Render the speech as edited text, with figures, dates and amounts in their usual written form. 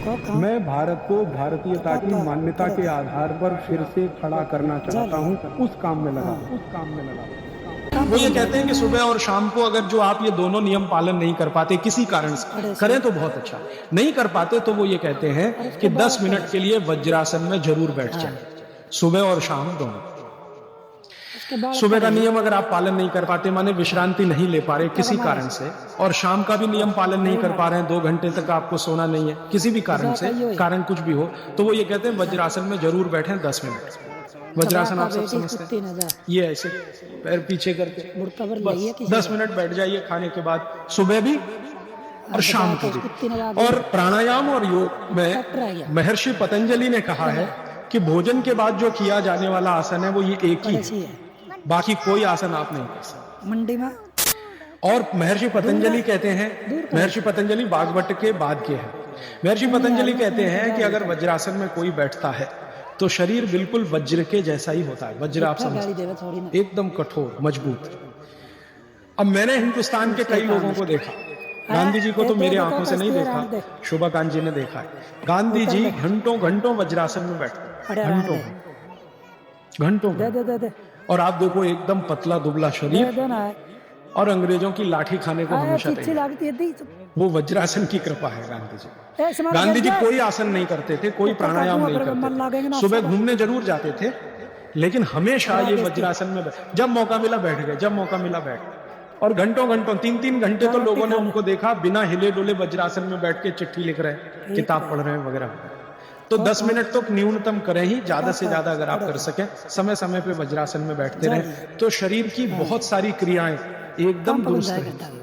मैं भारत को भारतीयता की मान्यता के आधार पर फिर से खड़ा करना चाहता हूँ। उस काम में लगा। वो ये कहते हैं कि सुबह और शाम को अगर जो आप ये दोनों नियम पालन नहीं कर पाते किसी कारण से, करें तो बहुत अच्छा, नहीं कर पाते तो वो ये कहते हैं कि 10 मिनट के लिए वज्रासन में जरूर बैठ जाए, सुबह और शाम दोनों। सुबह का नियम अगर आप पालन नहीं कर पाते, माने विश्रांति नहीं ले पा रहे किसी कारण से, और शाम का भी नियम पालन नहीं कर पा रहे हैं, 2 घंटे तक आपको सोना नहीं है किसी भी कारण से, कारण कुछ भी हो, तो वो ये कहते हैं वज्रासन में जरूर बैठें 10 मिनट। वज्रासन आप सब समझते हैं, ये ऐसे पैर पीछे करके 10 मिनट बैठ जाइए, खाने के बाद, सुबह भी और शाम को भी। और प्राणायाम और योग में महर्षि पतंजलि ने कहा है कि भोजन के बाद जो किया जाने वाला आसन है वो ये एक ही है, बाकी कोई आसन आप नहीं कर सकते मंडी में। और महर्षि पतंजलि कहते हैं, महर्षि पतंजलि वाग्भट के बाद के हैं, महर्षि पतंजलि कहते हैं कि अगर वज्रासन में कोई बैठता है तो शरीर बिल्कुल वज्र के जैसा ही होता है। वज्र आप समझते, एकदम कठोर मजबूत। अब मैंने हिंदुस्तान के कई लोगों को देखा, गांधी जी को तो मेरे आंखों से नहीं देखा, शोभाकांत जी ने देखा है। गांधी जी घंटों घंटों वज्रासन में बैठते, घंटों घंटों। और आप देखो एकदम पतला दुबला शरीर, और अंग्रेजों की लाठी खाने को हमेशा तैयार। वो वज्रासन की कृपा है गांधी जी। गांधी जी कोई आसन नहीं करते थे, कोई प्राणायाम नहीं करते थे, सुबह घूमने जरूर जाते थे, लेकिन हमेशा ये वज्रासन में जब मौका मिला बैठ गए, जब मौका मिला बैठ गए। और घंटों घंटों 3-3 घंटे तो लोगों ने उनको देखा बिना हिले डुले वज्रासन में बैठ के चिट्ठी लिख रहे हैं, किताब पढ़ रहे हैं वगैरह। तो 10 मिनट तो न्यूनतम करें ही, ज्यादा से ज्यादा अगर आप कर सकें, समय समय पे वज्रासन में बैठते रहें, तो शरीर की बहुत सारी क्रियाएं एकदम दुरुस्त रहें।